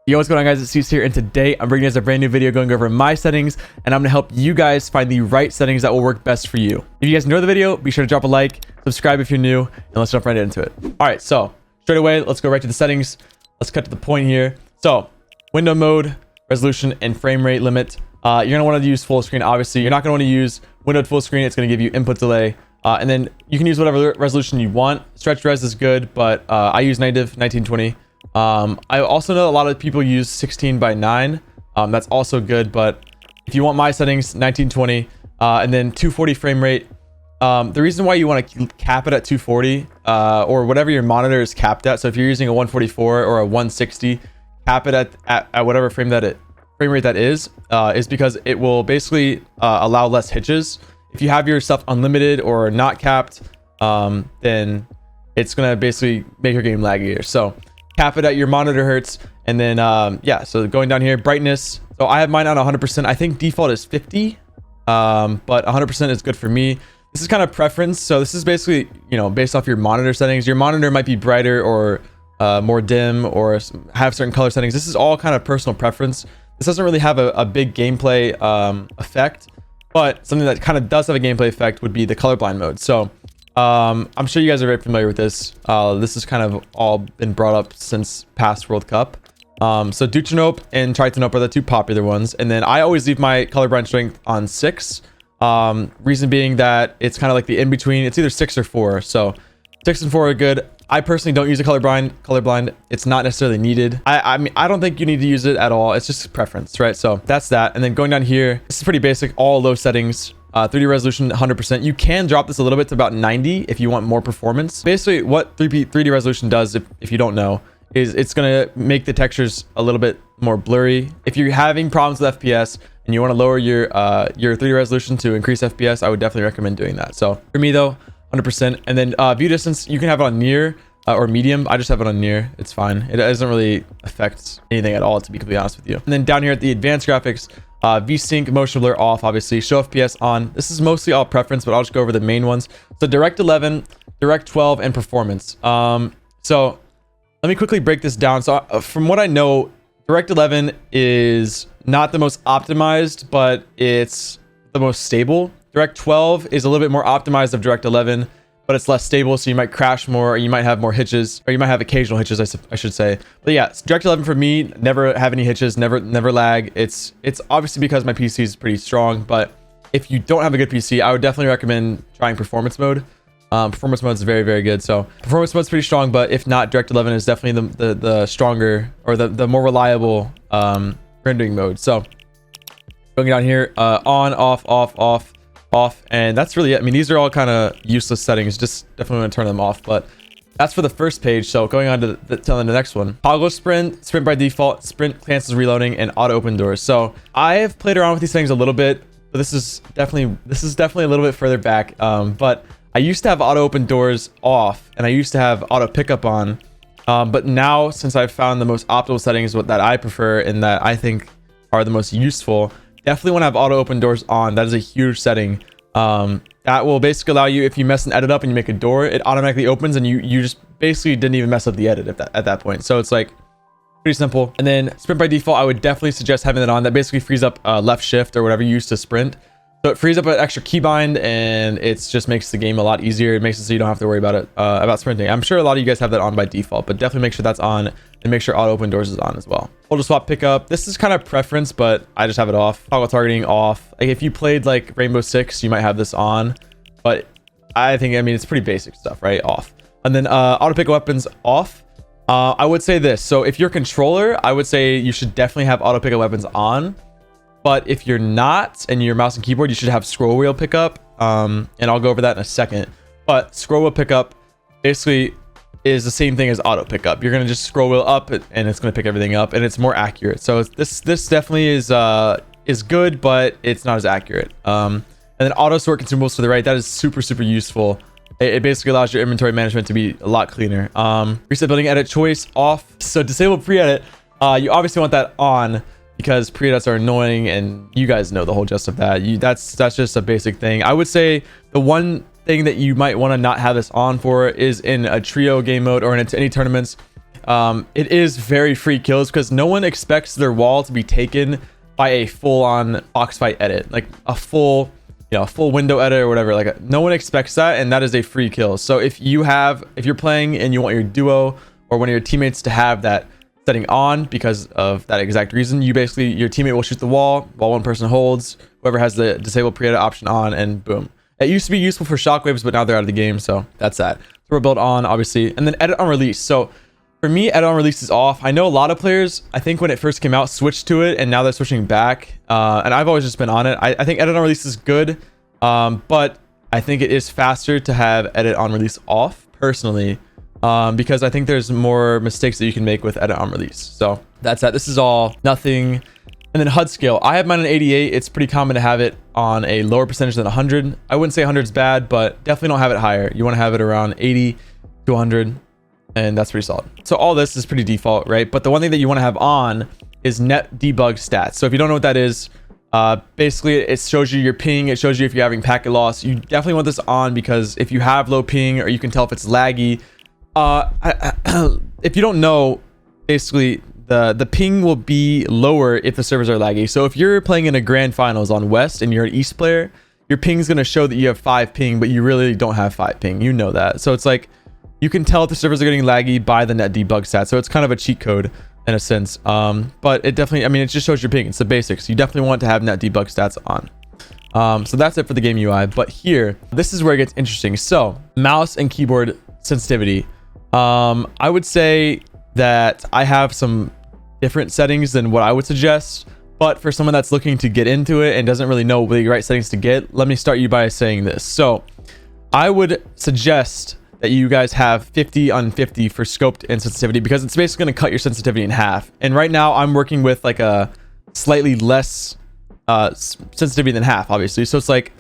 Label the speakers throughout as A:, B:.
A: Yo, what's going on, guys? It's Ceice here, and today I'm bringing you guys a brand new video going over my settings, and I'm going to help you guys find the right settings that will work best for you. If you guys enjoy the video, be sure to drop a like, subscribe if you're new, and let's jump right into it. All right, so straight away, let's go right to the settings. Let's cut to the point here. So window mode, resolution, and frame rate limit. You're going to want to use full screen. Obviously, you're not going to want to use windowed full screen. It's going to give you input delay. And then you can use whatever resolution you want. Stretch res is good, but I use native 1920. I also know a lot of people use 16:9. That's also good, but if you want my settings, 1920, and then 240 frame rate. The reason why you want to cap it at 240, or whatever your monitor is capped at. So if you're using a 144 or a 160, cap it at whatever frame rate that is because it will basically allow less hitches. If you have your stuff unlimited or not capped, then it's gonna basically make your game laggier. So cap it at your monitor hertz, and then yeah, so going down here, brightness, so I have mine on 100%. I think default is 50, but 100% is good for me. This is kind of preference, so this is basically, you know, based off your monitor settings. Your monitor might be brighter or more dim or have certain color settings. This is all kind of personal preference. This doesn't really have a big gameplay effect, but something that kind of does have a gameplay effect would be the colorblind mode. So I'm sure you guys are very familiar with this. This has kind of all been brought up since past World Cup. So Deuteranope and Tritanope are the two popular ones. And then I always leave my colorblind strength on 6. Reason being that it's kind of like the in-between. It's either 6 or 4. So 6 and 4 are good. I personally don't use a colorblind. It's not necessarily needed. I mean, I don't think you need to use it at all. It's just preference, right? So that's that. And then going down here, this is pretty basic, all low settings. 3D resolution 100%. You can drop this a little bit to about 90 if you want more performance. Basically what 3D resolution does, if you don't know, is it's going to make the textures a little bit more blurry. If you're having problems with FPS and you want to lower your 3D resolution to increase FPS, I would definitely recommend doing that. So for me though, 100%. And then view distance, you can have it on near or medium. I just have it on near. It's fine. It doesn't really affect anything at all, to be completely honest with you. And then down here at the advanced graphics, VSync, motion blur off, obviously. Show FPS on. This is mostly all preference, but I'll just go over the main ones. So Direct 11, Direct 12, and performance. So let me quickly break this down. So from what I know, Direct 11 is not the most optimized, but it's the most stable. Direct 12 is a little bit more optimized of Direct 11, but it's less stable, so you might crash more, or you might have more hitches, or you might have occasional hitches, I should say. But yeah, Direct 11 for me, never have any hitches, never lag. It's obviously because my PC is pretty strong, but if you don't have a good PC, I would definitely recommend trying performance mode. Performance mode is very, very good. So performance mode is pretty strong, but if not, Direct 11 is definitely the stronger, or the more reliable rendering mode. So going down here, on, off, and that's really it. I mean, these are all kind of useless settings. Just definitely want to turn them off, but that's for the first page. So going on to the next one, toggle sprint by default, sprint cancels reloading, and auto open doors. So I have played around with these things a little bit, but this is definitely a little bit further back. But I used to have auto open doors off, and I used to have auto pickup on. But now, since I've found the most optimal settings that I prefer and that I think are the most useful, definitely want to have auto open doors on. That is a huge setting. That will basically allow you, if you mess an edit up and you make a door, it automatically opens, and you just basically didn't even mess up the edit at that point. So it's like pretty simple. And then sprint by default, I would definitely suggest having that on. That basically frees up left shift or whatever you use to sprint. So it frees up an extra keybind, and it just makes the game a lot easier. It makes it so you don't have to worry about it, about sprinting. I'm sure a lot of you guys have that on by default, but definitely make sure that's on, and make sure auto open doors is on as well. Folder swap pickup. This is kind of preference, but I just have it off. Toggle targeting off. Like if you played like Rainbow Six, you might have this on, but I mean, it's pretty basic stuff, right? Off. And then auto pick weapons off. I would say this. So if you're a controller, I would say you should definitely have auto pick weapons on. But if you're not, and you're mouse and keyboard, you should have scroll wheel pickup. And I'll go over that in a second. But scroll wheel pickup basically is the same thing as auto pickup. You're gonna just scroll wheel up, and it's gonna pick everything up, and it's more accurate. So this definitely is good, but it's not as accurate. And then auto sort consumables to the right. That is super useful. It basically allows your inventory management to be a lot cleaner. Reset building edit choice off. So disable pre-edit. You obviously want that on, because pre-edits are annoying, and you guys know the whole gist of that. That's just a basic thing. I would say the one thing that you might want to not have this on for is in a trio game mode or in any tournaments. it is very free kills because no one expects their wall to be taken by a full-on box fight edit, like a full window edit or whatever. Like no one expects that, and that is a free kill. So if you're playing and you want your duo or one of your teammates to have that setting on because of that exact reason, your teammate will shoot the wall while one person holds, whoever has the disable pre-edit option on, and boom. It used to be useful for shockwaves, but now they're out of the game, so that's that. So we're built on, obviously, and then edit on release. So for me, edit on release is off. I know a lot of players, I think when it first came out, switched to it, and now they're switching back. And I've always just been on it. I think edit on release is good, but I think it is faster to have edit on release off, personally, because I think there's more mistakes that you can make with edit on release. So that's that. This is all nothing. And then HUD scale, I have mine on 88. It's pretty common to have it on a lower percentage than 100. I wouldn't say 100 is bad, but definitely don't have it higher. You want to have it around 80 to 100, and that's pretty solid. So all this is pretty default, right? But the one thing that you want to have on is net debug stats. So if you don't know what that is, basically it shows you your ping. It shows you if you're having packet loss. You definitely want this on because if you have low ping, or you can tell if it's laggy, if you don't know, basically the ping will be lower if the servers are laggy. So if you're playing in a grand finals on West and you're an East player, your ping is going to show that you have 5 ping, but you really don't have 5 ping. You know that. So it's like you can tell if the servers are getting laggy by the net debug stat. So it's kind of a cheat code in a sense. But it definitely, I mean, it just shows your ping. It's the basics. You definitely want to have net debug stats on. So that's it for the game UI. But here, this is where it gets interesting. So mouse and keyboard sensitivity. I would say that I have some different settings than what I would suggest, but for someone that's looking to get into it and doesn't really know the right settings to get, let me start you by saying this. So I would suggest that you guys have 50 on 50 for scoped and sensitivity, because it's basically going to cut your sensitivity in half. And right now I'm working with like a slightly less sensitivity than half, obviously. So it's like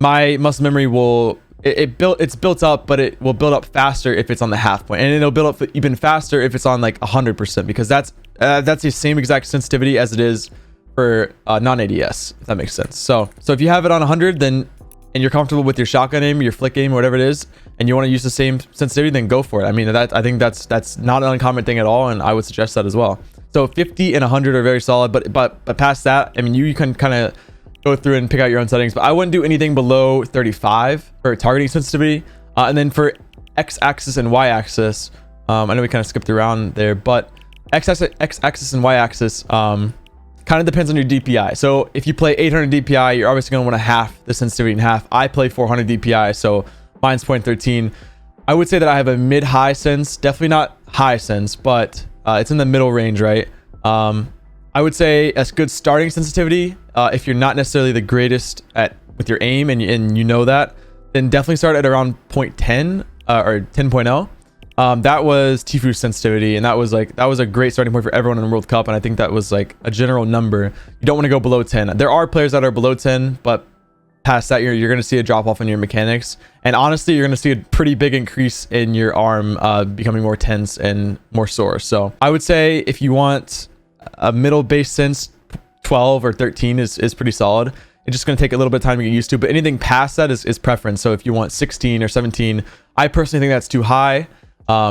A: my muscle memory will it's built up, but it will build up faster if it's on the half point, and it'll build up even faster if it's on like 100%, because that's the same exact sensitivity as it is for non-ADS, if that makes sense. So if you have it on 100, then, and you're comfortable with your shotgun aim, your flick aim, whatever it is, and you want to use the same sensitivity, then go for it. I mean, I think that's not an uncommon thing at all, and I would suggest that as well. So 50 and 100 are very solid, but past that, I mean, you can kind of go through and pick out your own settings, but I wouldn't do anything below 35 for targeting sensitivity. And then for x-axis and y-axis, I know we kind of skipped around there, but x-axis and y-axis kind of depends on your DPI. So if you play 800 DPI, you're obviously going to want to half the sensitivity in half. I play 400 DPI, so mine's 0.13. I would say that I have a mid-high sense, definitely not high sense, but it's in the middle range, right? I would say a good starting sensitivity, if you're not necessarily the greatest with your aim, and you know that, then definitely start at around 0.10 or 10.0. That was Tfu's sensitivity, and that was a great starting point for everyone in the World Cup, and I think that was like a general number. You don't want to go below 10. There are players that are below 10, but past that, you're going to see a drop off in your mechanics, and honestly, you're going to see a pretty big increase in your arm becoming more tense and more sore. So I would say if you want a middle base sense, 12 or 13 is pretty solid. It's just going to take a little bit of time to get used to, but anything past that is preference. So if you want 16 or 17, I personally think that's too high,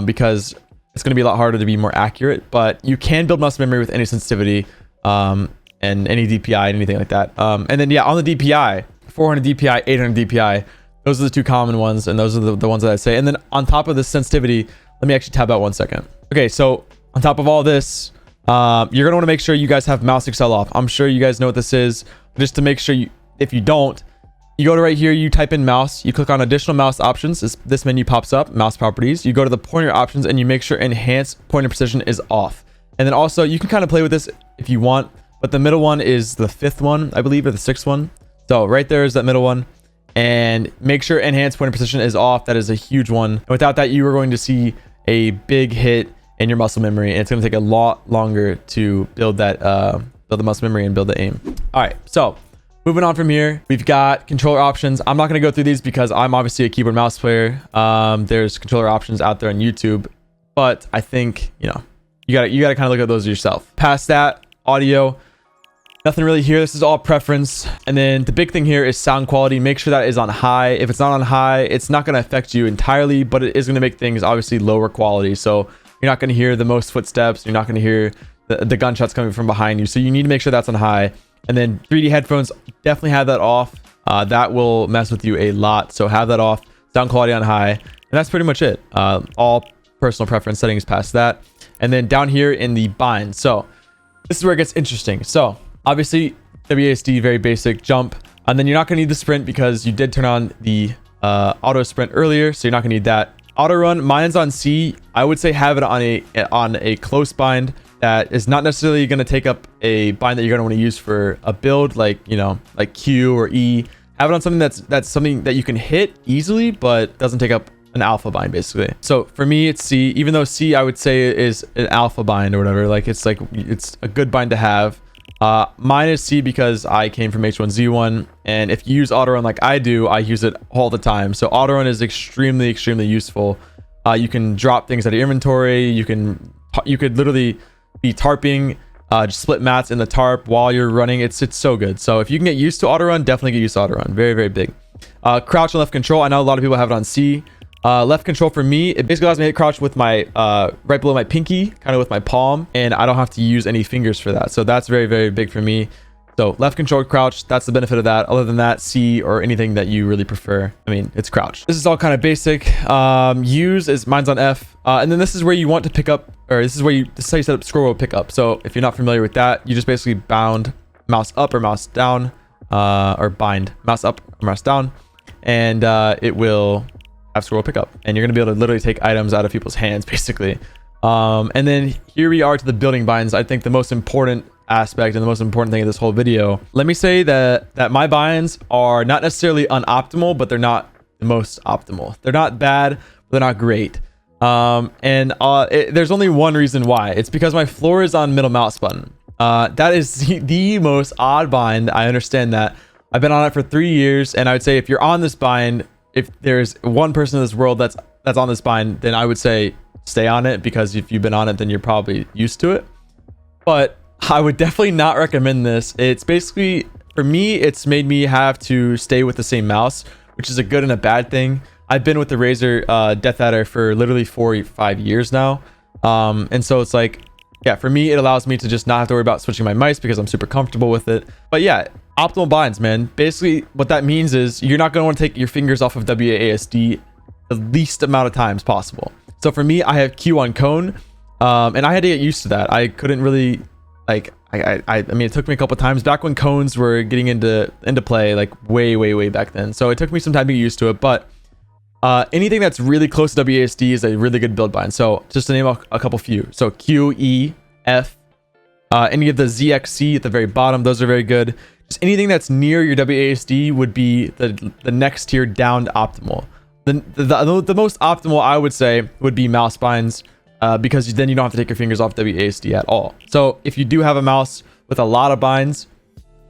A: because it's going to be a lot harder to be more accurate, but you can build muscle memory with any sensitivity, and any DPI and anything like that. And then yeah, on the DPI, 400 DPI, 800 DPI, those are the two common ones, and those are the ones that I say. And then on top of this sensitivity, let me actually tab out 1 second. Okay, so on top of all this, you're going to want to make sure you guys have mouse excel off. I'm sure you guys know what this is, but just to make sure if you don't, you go to right here, you type in mouse, you click on additional mouse options. This menu pops up, mouse properties. You go to the pointer options, and you make sure enhance pointer precision is off. And then also you can kind of play with this if you want, but the middle one is the 5th one, I believe, or the 6th one. So right there is that middle one, and make sure enhance pointer precision is off. That is a huge one. And without that, you are going to see a big hit in your muscle memory, and it's going to take a lot longer to build that build the muscle memory and build the aim. All right, so moving on from here, we've got controller options. I'm not going to go through these because I'm obviously a keyboard mouse player. There's controller options out there on YouTube, but I think you gotta kind of look at those yourself. Past that, audio, nothing really here. This is all preference. And then the big thing here is sound quality. Make sure that is on high. If it's not on high, it's not going to affect you entirely, but it is going to make things obviously lower quality. So you're not going to hear the most footsteps. You're not going to hear the gunshots coming from behind you. So you need to make sure that's on high. And then 3D headphones, definitely have that off. That will mess with you a lot. So have that off. Sound quality on high. And that's pretty much it. All personal preference settings past that. And then down here in the bind. So this is where it gets interesting. So obviously WASD, very basic jump. And then you're not going to need the sprint because you did turn on the auto sprint earlier. So you're not going to need that. Auto run, mine's on C. I would say have it on a close bind that is not necessarily going to take up a bind that you're going to want to use for a build like, you know, like Q or E. Have it on something that's something that you can hit easily, but doesn't take up an alpha bind basically. So for me, it's C, even though C I would say is an alpha bind or whatever. Like it's a good bind to have. Mine is C because I came from H1Z1, and if you use auto run like I do, I use it all the time. So auto run is extremely useful. You can drop things out of inventory. You could literally be tarping, just split mats in the tarp while you're running. It's so good. So if you can get used to auto run, definitely get used to auto run. Very big. Crouch and left control, I know a lot of people have it on C. Left control for me, it basically allows me to hit crouch with my right below my pinky, kind of with my palm, and I don't have to use any fingers for that. So that's very big for me. So left control crouch, that's the benefit of that. Other than that, C or anything that you really prefer. I mean, it's crouch. This is all kind of basic. Use is mine's on F. And then this is where you want to pick up, or this is how you set up scroll wheel pickup. So if you're not familiar with that, you just basically bound mouse up or mouse down, or bind mouse up or mouse down, and it will have scroll pickup, and you're going to be able to literally take items out of people's hands basically. And then here we are to the building binds. I think the most important aspect and the most important thing of this whole video. Let me say that my binds are not necessarily unoptimal, but they're not the most optimal. They're not bad, but they're not great. There's only one reason why. It's because my floor is on middle mouse button. That is the most odd bind. I understand that. I've been on it for 3 years, and I would say if you're on this bind, if there's one person in this world that's on this bind, then I would say stay on it, because if you've been on it, then you're probably used to it. But I would definitely not recommend this. It's basically, for me, it's made me have to stay with the same mouse, which is a good and a bad thing. I've been with the Razer Death Adder for literally 4 or 5 years now. And so it's like, yeah, for me, it allows me to just not have to worry about switching my mice because I'm super comfortable with it. But yeah, optimal binds, man. Basically, what that means is you're not going to want to take your fingers off of WASD the least amount of times possible. So for me, I have Q on cone, and I had to get used to that. I couldn't really, like, I mean, it took me a couple times back when cones were getting into play, like way back then. So it took me some time to get used to it, but anything that's really close to WASD is a really good build bind. So just to name a couple few. So Q, E, F, any of the ZXC at the very bottom, those are very good. Just anything that's near your WASD would be the next tier down to optimal. The most optimal, I would say, would be mouse binds, because then you don't have to take your fingers off WASD at all. So if you do have a mouse with a lot of binds,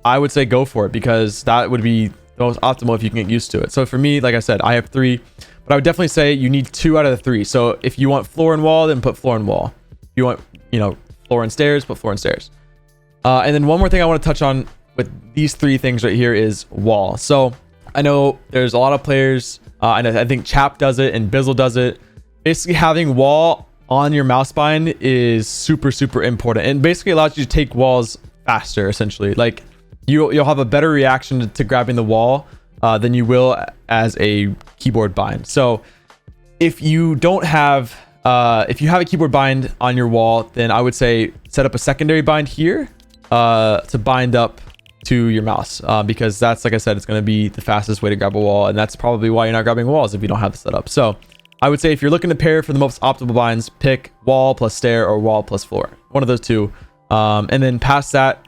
A: I would say go for it, because that would be the most optimal if you can get used to it. So for me, like I said, I have 3, but I would definitely say you need 2 out of the 3. So if you want floor and wall, then put floor and wall. If you want, you know, floor and stairs, put floor and stairs. And then one more thing I want to touch on with these 3 things right here is wall. So I know there's a lot of players, and I think Chap does it and Bizzle does it. Basically, having wall on your mouse bind is super important, and basically allows you to take walls faster. Essentially, like you'll have a better reaction to grabbing the wall than you will as a keyboard bind. So if you don't have, if you have a keyboard bind on your wall, then I would say set up a secondary bind here to bind up to your mouse, because that's, like I said, it's going to be the fastest way to grab a wall, and that's probably why you're not grabbing walls if you don't have the setup. So I would say if you're looking to pair for the most optimal binds, pick wall plus stair or wall plus floor, one of those 2. And then past that,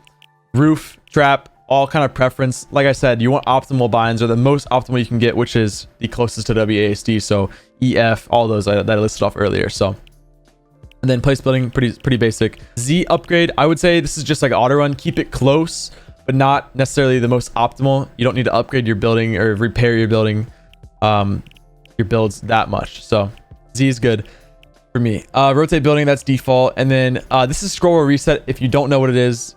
A: roof, trap, all kind of preference. Like I said, you want optimal binds, or the most optimal you can get, which is the closest to WASD. So EF, all those that I listed off earlier. So, and then place building, pretty basic. Z upgrade, I would say this is just like auto run. Keep it close, but not necessarily the most optimal. You don't need to upgrade your building or repair your building, your builds that much. So Z is good for me. Rotate building, that's default. And then this is scroll wheel reset. If you don't know what it is,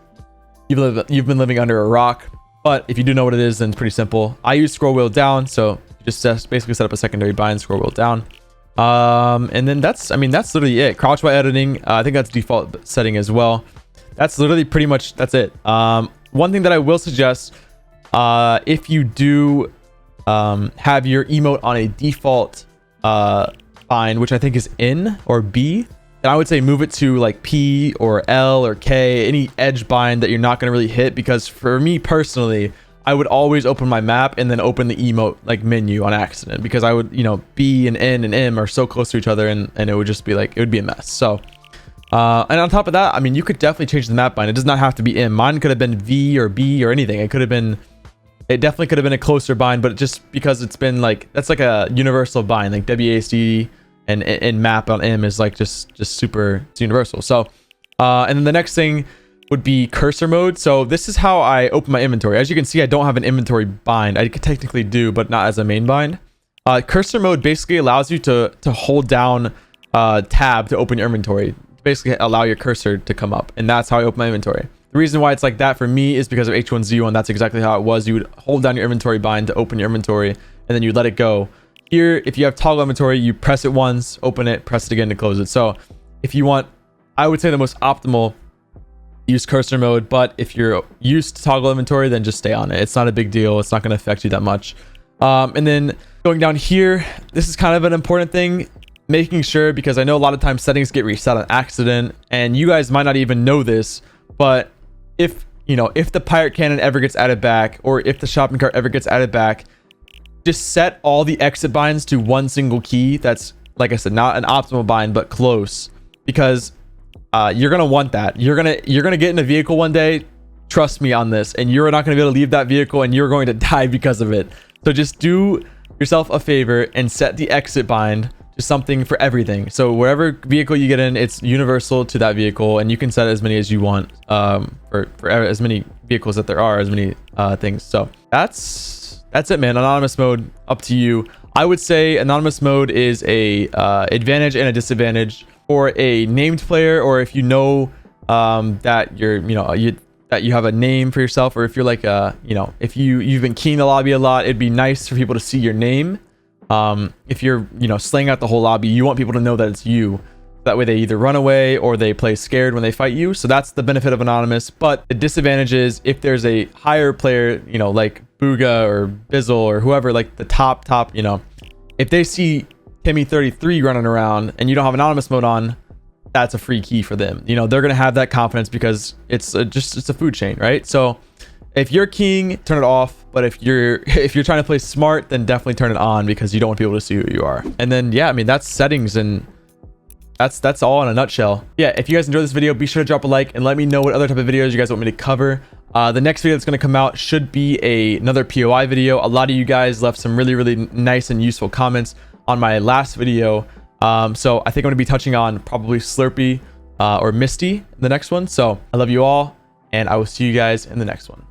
A: you've been living under a rock. But if you do know what it is, then it's pretty simple. I use scroll wheel down, so you just basically set up a secondary bind, scroll wheel down. And then that's literally it. Crouch while editing, I think that's default setting as well. That's literally pretty much, that's it. One thing that I will suggest, if you do have your emote on a default bind, which I think is N or B, then I would say move it to like P or L or K, any edge bind that you're not going to really hit. Because for me personally, I would always open my map and then open the emote like menu on accident, because I would, B and N and M are so close to each other, and it would just be like, it would be a mess. So and on top of that, I mean, you could definitely change the map bind. It does not have to be M. Mine could have been V or B or anything. It definitely could have been a closer bind, but just because it's been like, that's like a universal bind, like WASD and map on M is like just super, it's universal. So and then the next thing would be cursor mode. So this is how I open my inventory. As you can see, I don't have an inventory bind. I could technically do, but not as a main bind. Cursor mode basically allows you to hold down tab to open your inventory, basically allow your cursor to come up, and that's how I open my inventory. The reason why it's like that for me is because of H1Z1. That's exactly how it was. You would hold down your inventory bind to open your inventory, and then you let it go. Here, if you have toggle inventory, you press it once, open it, press it again to close it. So if you want, I would say the most optimal, use cursor mode. But if you're used to toggle inventory, then just stay on it. It's not a big deal. It's not going to affect you that much. And then going down here, this is kind of an important thing, making sure, because I know a lot of times settings get reset on accident, and you guys might not even know this, but if the pirate cannon ever gets added back, or if the shopping cart ever gets added back, just set all the exit binds to one single key. That's, like I said, not an optimal bind, but close, because you're gonna want that. You're gonna get in a vehicle one day, trust me on this, and you're not gonna be able to leave that vehicle, and you're going to die because of it. So just do yourself a favor and set the exit bind to something for everything. So wherever vehicle you get in, it's universal to that vehicle, and you can set as many as you want for as many vehicles that there are, as many things. So that's it, man. Anonymous mode, up to you. I would say anonymous mode is a advantage and a disadvantage for a named player, or if you know that you're that you have a name for yourself, or if you're like if you've been keying the lobby a lot, it'd be nice for people to see your name. If you're slaying out the whole lobby, you want people to know that it's you. That way they either run away or they play scared when they fight you. So that's the benefit of anonymous. But the disadvantage is if there's a higher player, like Booga or Bizzle or whoever, like the top, if they see Timmy33 running around and you don't have anonymous mode on, that's a free key for them. They're going to have that confidence because it's a food chain, right? So if you're keying, turn it off. But if you're trying to play smart, then definitely turn it on, because you don't want people to see who you are. And then, yeah, I mean, that's settings, and that's all in a nutshell. Yeah, if you guys enjoyed this video, be sure to drop a like and let me know what other type of videos you guys want me to cover. The next video that's going to come out should be another POI video. A lot of you guys left some really nice and useful comments on my last video. So I think I'm going to be touching on probably Slurpee or Misty in the next one. So I love you all, and I will see you guys in the next one.